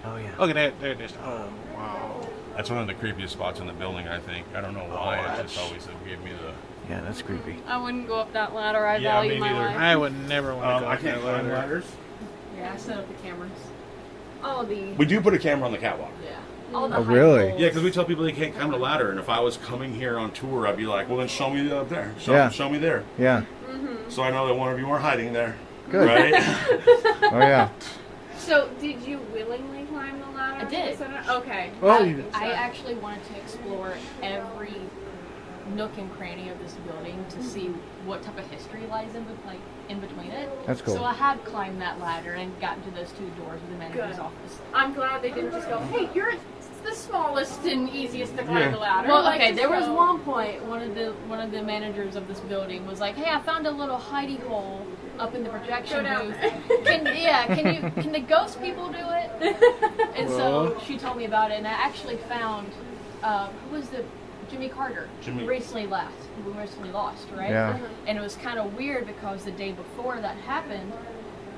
Oh yeah. Look at that. There it is. Oh, wow. That's one of the creepiest spots in the building, I think. I don't know why. It just always gave me the. Yeah, that's creepy. I wouldn't go up that ladder. I Yeah, value me my neither. life. I would never want to go I up can't that climb ladder. ladders. Yeah, I set up the cameras. all the We do put a camera on the catwalk. all the Oh, high really? poles. Yeah, because we tell people they can't climb the ladder, and if I was coming here on tour, I'd be like, well, then show me up there. Show me there. Yeah. So I know that one of you are hiding there. Good. Right? Oh yeah. So, did you willingly climb the ladder? I did. Okay. Oh, you I actually wanted to explore every nook and cranny of this building to see what type of history lies in between it. That's cool. So I have climbed that ladder and gotten to those 2 doors of the manager's Good. office. I'm glad they didn't just go, hey, you're the smallest and easiest to climb Yeah. the ladder. Well, Like, okay, just there was go. one point one of the managers of this building was like, "Hey, I found a little hidey hole up in the projection Go down booth. Can the ghost people do it?" And so Well. she told me about it, and I actually found who was the Jimmy Carter Jimmy. recently left, who recently lost, right? Yeah. And it was kind of weird because the day before that happened,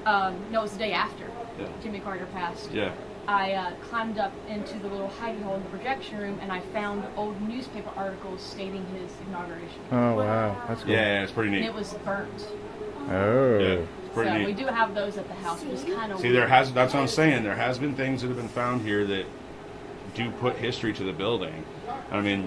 no, it was the day after Yeah. Jimmy Carter passed. Yeah. I climbed up into the little hidey hole in the projection room, and I found old newspaper articles stating his inauguration. Oh wow. That's cool. Yeah, it's pretty And neat. it was burnt. Oh. Yeah, it's So pretty we neat. do have those at the house, which is kind of See, that's what I'm saying. There has been things that have been found here that do put history to the building. I mean,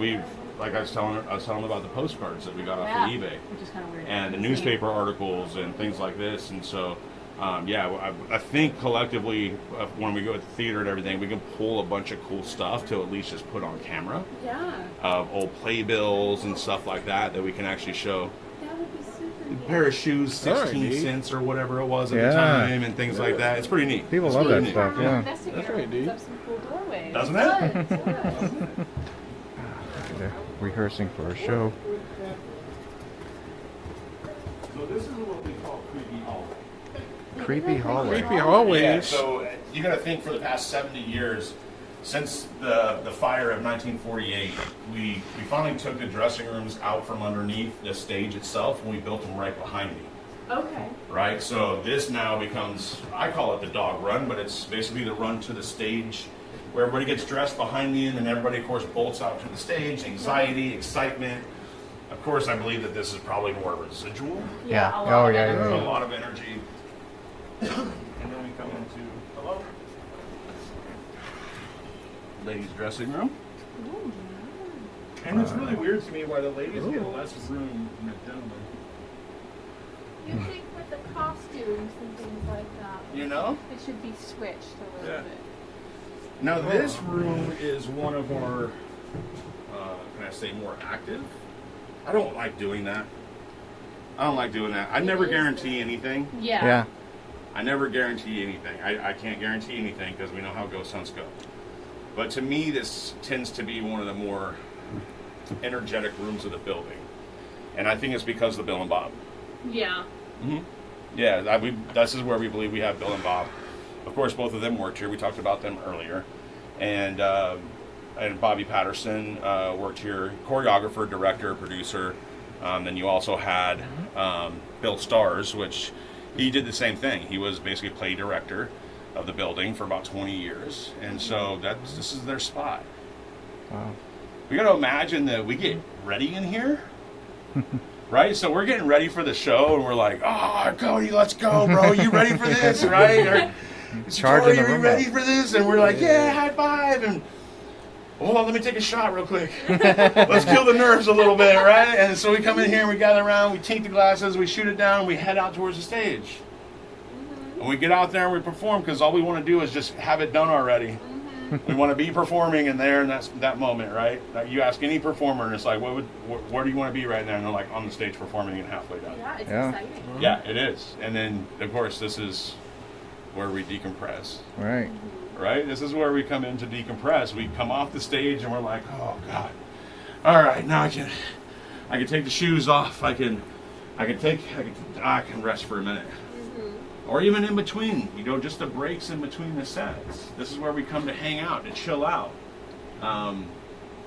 like I was telling about the postcards that we got off of eBay. which is kind of weird. And the newspaper articles and things like this. And so, I think collectively, when we go to the theater and everything, we can pull a bunch of cool stuff to at least just put on camera Yeah, of old playbills and stuff like that we can actually show. that would be super A neat. pair of shoes, Very 16 neat. cents or whatever it was at Yeah. the time, and things like that. It's pretty neat. People It's love really that neat. stuff. Yeah. Investigator right, opens dude. up some cool doorways. Doesn't it? They're rehearsing for a show. So this is what we call creepy hallway. Creepy hallway. Creepy hallways. Yeah, so you got to think for the past 70 years, since the fire of 1948, we finally took the dressing rooms out from underneath the stage itself, and we built them right behind me. Okay. Right, so this now becomes, I call it the dog run, but it's basically the run to the stage where everybody gets dressed behind me, and then everybody, of course, bolts out to the stage. Anxiety, excitement. Of course, I believe that this is probably more residual. Yeah. a lot Oh of yeah. energy. Yeah. There's a yeah. lot of energy. And then we come into, hello? Ladies' dressing room. And it's really weird to me why the ladies get less room than the gentlemen. You think with the costumes and things like that, You know? it should be switched a little Yeah. bit. Now this room is one of our, can I say more active? I don't like doing that. I never guarantee anything. Yeah. Yeah. I never guarantee anything. I can't guarantee anything because we know how ghost hunts go. But to me, this tends to be one of the more energetic rooms of the building. And I think it's because of Bill and Bob. Yeah. Yeah, this is where we believe we have Bill and Bob. Of course, both of them worked here. We talked about them earlier. And Bobby Patterson worked here, choreographer, director, producer. Then you also had Bill Stars, which he did the same thing. He was basically play director of the building for about 20 years. And so this is their spot. Wow. We got to imagine that we get ready in here. Right? So we're getting ready for the show, and we're like, oh, Cody, let's go, bro. You ready for this, right? Or, Charging the are you room ready up. for this? And we're like, yeah, high five. And hold on, let me take a shot real quick. Let's kill the nerves a little bit, right? And so we come in here, and we gather around, we tink the glasses, we shoot it down, and we head out towards the stage. And we get out there and we perform because all we want to do is just have it done already. We want to be performing in there, and that's that moment, right? Like you ask any performer, and it's like, where do you want to be right now? And they're like, on the stage performing and halfway done. Yeah, it's Yeah. exciting. Yeah, it is. And then, of course, this is where we decompress, Right. right? This is where we come in to decompress. We come off the stage, and we're like, oh God, all right, now I can take the shoes off. I can rest for a minute. Or even in between, just the breaks in between the sets. This is where we come to hang out, to chill out.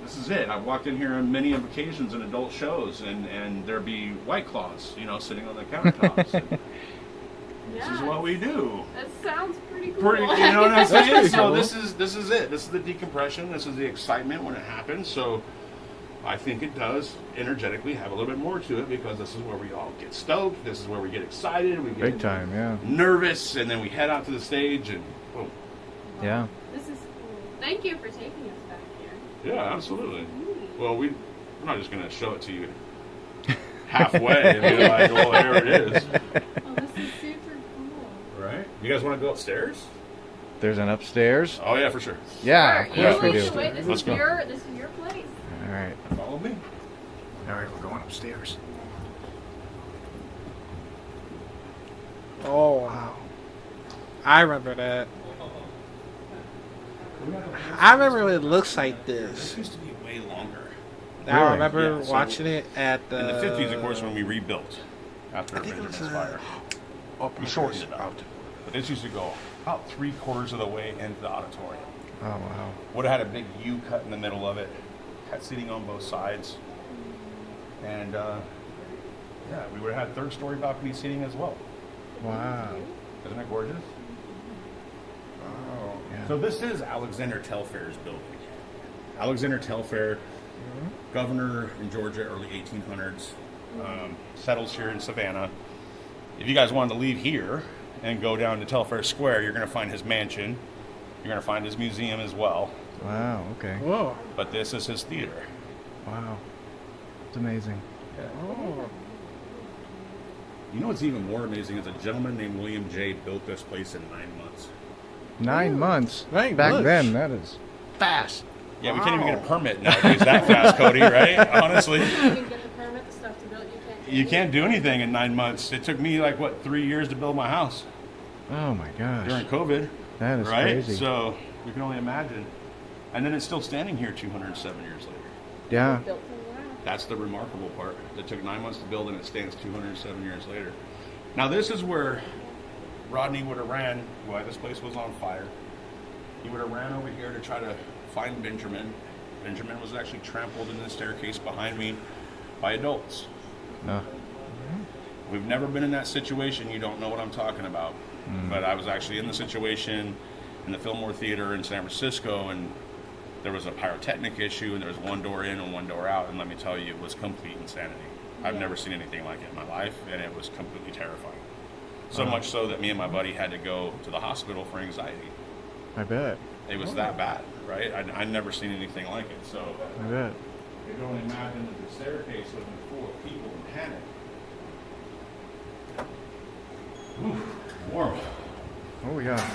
This is it. I've walked in here on many occasions in adult shows, and there'd be White Claws, sitting on the countertops. And this is what we do. That sounds pretty cool. You know what I'm saying? pretty So cool. this is it. This is the decompression. This is the excitement when it happens. So I think it does energetically have a little bit more to it, because this is where we all get stoked. This is where we get excited. We get Big time, yeah. nervous, and then we head out to the stage, and boom. Yeah. This is cool. Thank you for taking us back here. Yeah, absolutely. Well, we're not just going to show it to you halfway and be like, well, here it is. Oh, this is super cool. Right? You guys want to go upstairs? There's an upstairs. Oh, yeah, for sure. Yeah, Sure, of you course we lead do. the way. This Let's is go. this is your place. All right. Follow me. All right, we're going upstairs. Oh, Wow. I remember that. I remember when it looks like this. This used to be way longer. I Really? remember Yeah, so watching it at the... In the 50s, of course, when we rebuilt after I think it Benjamin's was, fire. Opera We shortened it House. up. But this used to go about 3/4 of the way into the auditorium. Oh, wow. Would have had a big U cut in the middle of it. Had seating on both sides. And, yeah, we would have had third-story balcony seating as well. Wow. Isn't it gorgeous? Oh, yeah. So this is Alexander Telfair's building. Alexander Telfair, governor in Georgia, early 1800s, settles here in Savannah. If you guys wanted to leave here and go down to Telfair Square, you're going to find his mansion. You're going to find his museum as well. Wow, okay. Whoa. But this is his theater. Wow. It's amazing. Oh. You know what's even more amazing is a gentleman named William J. built this place in 9 months. 9 months. 9 Back months. then, that is fast. Yeah, we can't even get a permit nowadays that fast, Cody, right? Honestly. You can get the permit, the stuff to build. You can't do anything in 9 months. It took me 3 years to build my house Oh my gosh. during COVID, That is right? crazy. So we can only imagine. And then it's still standing here 207 years later. Yeah. Built in the lab. That's the remarkable part. It took 9 months to build, and it stands 207 years later. Now this is where Rodney would have ran while this place was on fire. He would have ran over here to try to find Benjamin. Benjamin was actually trampled in the staircase behind me by adults. No. We've never been in that situation. You don't know what I'm talking about. But I was actually in the situation in the Fillmore Theater in San Francisco, and there was a pyrotechnic issue, and there was one door in and one door out, and let me tell you, it was complete insanity. I've never seen anything like it in my life, and it was completely terrifying. So much so that me and my buddy had to go to the hospital for anxiety. I bet. It was that bad, right? I'd never seen anything like it. So I bet. you can only imagine that the staircase would have been full of people in panic. Ooh, warm. Oh yeah.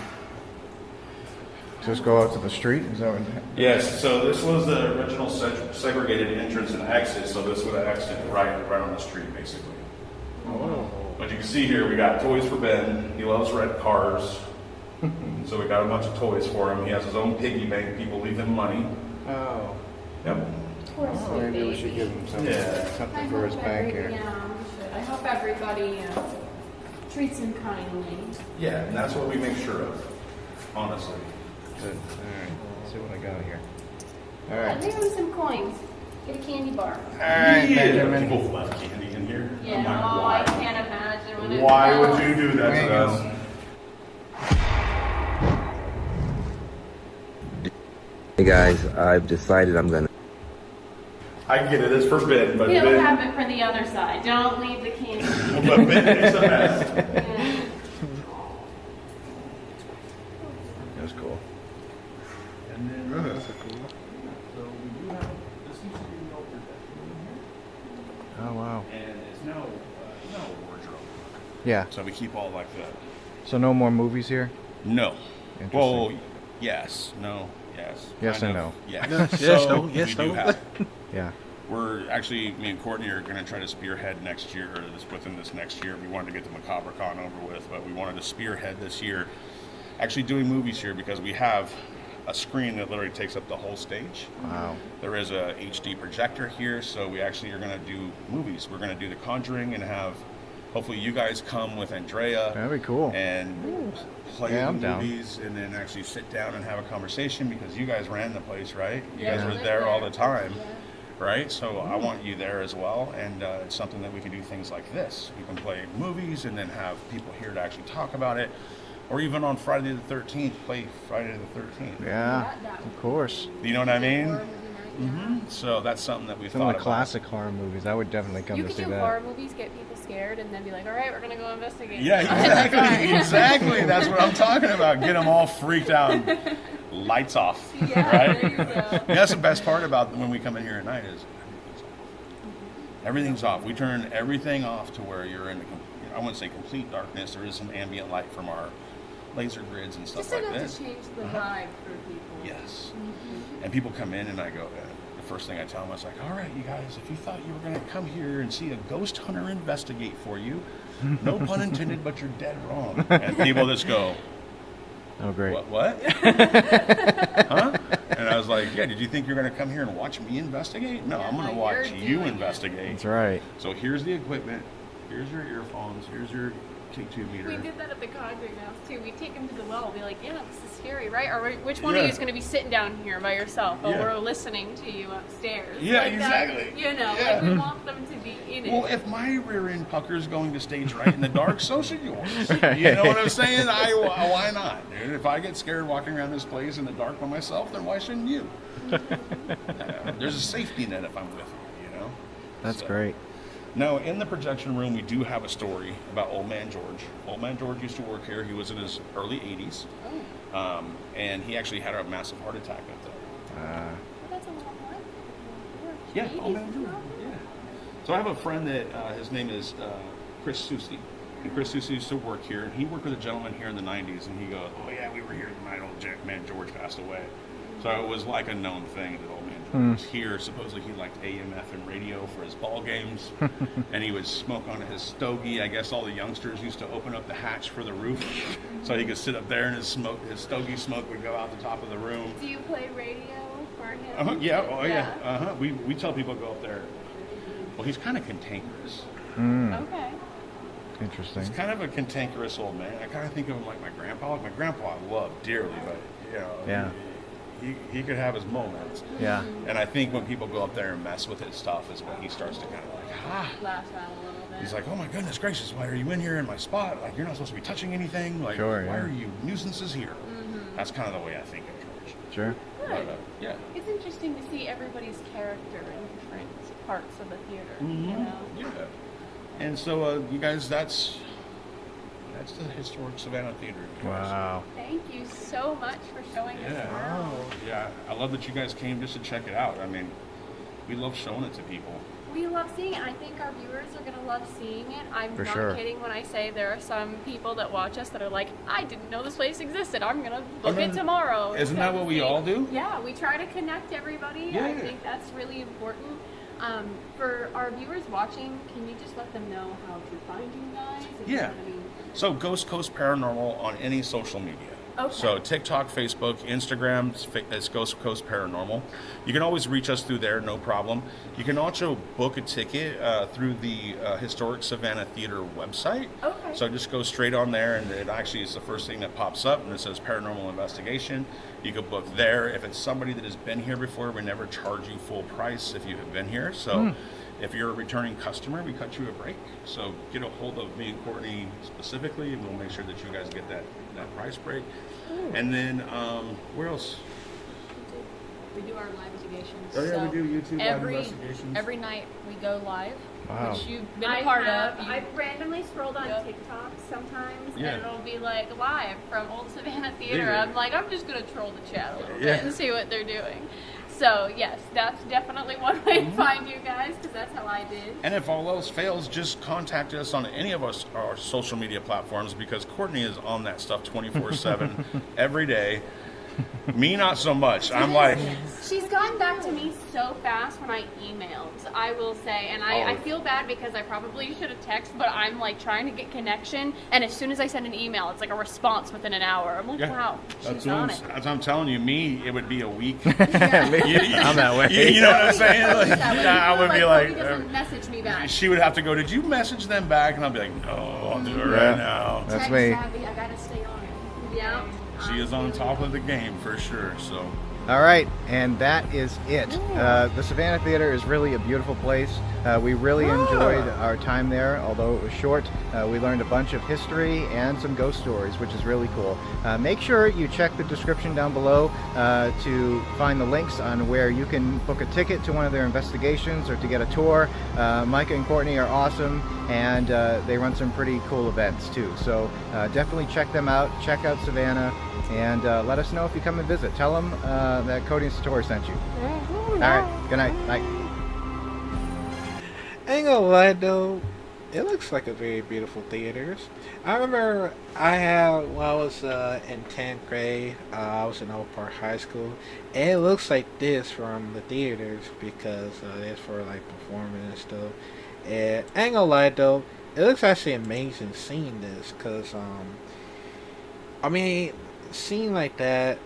Just go out to the street? Is that what? Yes, so this was the original segregated entrance and exit, so this would have exited right on the street, basically. Oh. But you can see here, we got toys for Ben. He loves red cars. So we got a bunch of toys for him. He has his own piggy bank. People leave him money. Oh. Yep. Oh, maybe we should give him something, Yeah. something for his bank here. Yeah, we should. I hope everybody treats him kindly. Yeah, and that's what we make sure of, honestly. Good. All right. Let's see what I got here. All Yeah, right. leave him some coins. Get a candy bar. All right, Benjamin. People left candy in here. Yeah, I'm like, oh, I why? can't imagine when it Why smells. would you do that There you to go. us? Hey guys, I've decided I'm gonna. I get it, it's for Ben, but He'll Ben, have it for the other side. Don't leave the candy. but Ben is the best. Yeah. That's cool. And then, Oh, that's so cool. so we do have, this used to be the old projection room Oh wow. here, and it's now a wardrobe. Yeah. So we keep all like that. So no more movies here? No. Interesting. Well, yes, no. Yes. Yes and no. Yeah. Yes, So, no, yes, we do no. have. Yeah. We're actually, me and Courtney are going to try to spearhead next year, or within this next year. We wanted to get the Macabre Con over with, but we wanted to spearhead this year actually doing movies here because we have a screen that literally takes up the whole stage. Wow. There is a HD projector here, so we actually are going to do movies. We're going to do The Conjuring and have, hopefully you guys come with Andrea. That'd be cool. And play Yeah, the I'm down. movies and then actually sit down and have a conversation because you guys ran the place, right? You Yeah. guys were Yeah. there all the time. Yeah. Right, so I want you there as well, and it's something that we can do things like this. We can play movies and then have people here to actually talk about it, or even on Friday the 13th, play Friday the 13th. Yeah, That of course. You know what I mean? horror movie night, yeah. So that's something that we Some thought of the about. classic horror movies, I would definitely come You to could see do that. horror movies, get people scared, and then be like, all right, we're going to go investigate. Yeah, exactly, exactly. That's what I'm talking about. Get them all freaked out. Lights off. Yeah, Right? there you go. Yeah, that's the best part about when we come in here at night is everything's off. We turn everything off to where you're in the, I wouldn't say complete darkness. There is some ambient light from our laser grids and stuff Just like enough this. to change the vibe for people. Yes. And people come in and I go, the first thing I tell them is like, all right, you guys, if you thought you were going to come here and see a ghost hunter investigate for you, no pun intended, but you're dead wrong. And people just go, Oh, great. what? Huh? And I was like, yeah, did you think you're going to come here and watch me investigate? No, I'm going to watch you're you doing it. investigate. That's right. So here's the equipment. Here's your earphones. Here's your K2 meter. We did that at the Conjuring house too. We take them to the well. Be like, yeah, this is scary, right? Or which one Yeah. of you is going to be sitting down here by yourself while Yeah. we're listening to you upstairs? Yeah, Like that, exactly. you know, Yeah. like we want them to be in it. Well, if my rear end pucker's going to stage right in the dark, so should yours. You know what I'm saying? Why not, dude? If I get scared walking around this place in the dark by myself, then why shouldn't you? There's a safety net if I'm with you, you know? That's So. great. Now, in the projection room, we do have a story about Old Man George. Old Man George used to work here. He was in his early 80s. And he actually had a massive heart attack up there. That's a lot of fun. Yeah, Old Man George. Yeah. So I have a friend that his name is Chris Susi. And Chris Susi used to work here. And he worked with a gentleman here in the 90s. And he goes, oh, yeah, we were here the night Old Man George passed away. So it was like a known thing that Old Man George was here. Supposedly he liked AM, FM radio for his ball games. And he would smoke on his stogie. I guess all the youngsters used to open up the hatch for the roof so he could sit up there and his stogie smoke would go out the top of the room. Do you play radio for him? Yeah, oh yeah. We tell people to go up there. Well, he's kind of cantankerous. Okay. Interesting. He's kind of a cantankerous old man. I kind of think of him like my grandpa. Like my grandpa I love dearly, but you know, Yeah. he could have his moments. Yeah. And I think when people go up there and mess with his stuff is when he starts to kind of like, Laugh out a little bit. He's like, oh my goodness gracious, why are you in here in my spot? Like you're not supposed to be touching anything. Like Sure, why yeah. are you nuisances here? That's kind of the way I think of George. Sure. But, yeah. It's interesting to see everybody's character in different parts of the theater. You Mm-hmm. know? Yeah. And so, you guys, that's the historic Savannah Theater. you guys. Wow. Thank you so much for showing us Yeah. around. Yeah. I love that you guys came just to check it out. I mean, we love showing it to people. We love seeing it. I think our viewers are going to love seeing it. I'm For not sure. kidding when I say there are some people that watch us that are like, I didn't know this place existed. I'm going to book it tomorrow. Isn't that what we all do? Yeah, we try to connect everybody. I Yeah. think that's really important. For our viewers watching, can you just let them know how to find you guys? If you Yeah. have any- So, Ghost Coast Paranormal on any social media. Okay. So, TikTok, Facebook, Instagram, it's Ghost Coast Paranormal. You can always reach us through there, no problem. You can also book a ticket through the Historic Savannah Theater website. Okay. So, just go straight on there, and it actually is the first thing that pops up, and it says Paranormal Investigation. You can book there. If it's somebody that has been here before, we never charge you full price if you have been here. So, if you're a returning customer, we cut you a break. So get a hold of me and Courtney specifically, and we'll make sure that you guys get that price break. And then, where else? We do our live investigations. Oh, yeah, so we do YouTube live every, investigations. Every night we go live, Wow. which you've been I a part have. of. You- I've randomly scrolled on Yep. TikTok sometimes, Yeah. and it'll be like live from Old Savannah Theater. Yeah. I'm like, I'm just gonna troll the chat a little Yeah. bit and see what they're doing. So yes, that's definitely one way to find you guys, because that's how I did. And if all else fails, just contact us on any of our social media platforms, because Courtney is on that stuff 24/7 every day. Me, not so much. I'm like, She's gotten back to me so fast when I emailed, I will say, and I feel bad because I probably should have texted, but I'm like trying to get connection, and as soon as I send an email, it's like a response within an hour. I'm like, wow, she's on it. That's what I'm telling you. Me, it would be a week. I'm that way. You know what I'm saying? Like, I would be like, He doesn't message me back. she would have to go, did you message them back? And I'll be like, no, I'll do it right now. That's Tech me. savvy, I gotta stay on it. Yeah. She is on top of the game for sure. So. All right, and that is it. The Savannah Theater is really a beautiful place. We really enjoyed our time there, although it was short. We learned a bunch of history and some ghost stories, which is really cool. Make sure you check the description down below to find the links on where you can book a ticket to one of their investigations or to get a tour. Micah and Courtney are awesome, and they run some pretty cool events too. So definitely check them out. Check out Savannah, and let us know if you come and visit. Tell them that Cody and Satori sent you. All right, good night. Bye. I ain't gonna lie though, it looks like a very beautiful theaters. I remember when I was in 10th grade, I was in Oak Park High School, and it looks like this from the theaters because it's for like performing and stuff. And I ain't gonna lie though, it looks actually amazing seeing this because, I mean, seeing like that,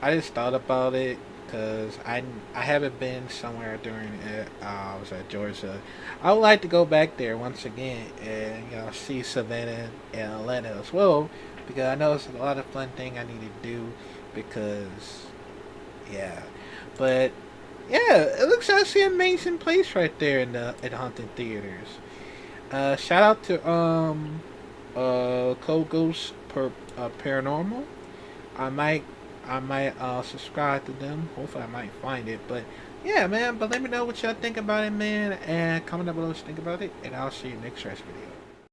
I just thought about it because I haven't been somewhere during it. I was at Georgia. I would like to go back there once again and see Savannah and Atlanta as well because I know it's a lot of fun thing I need to do because but it looks actually an amazing place right there in Haunted Theaters. Shout out to Code Ghost Paranormal. I might subscribe to them. Hopefully I might find it. But yeah, man, but let me know what y'all think about it, man, and comment down below what you think about it, and I'll see you next video.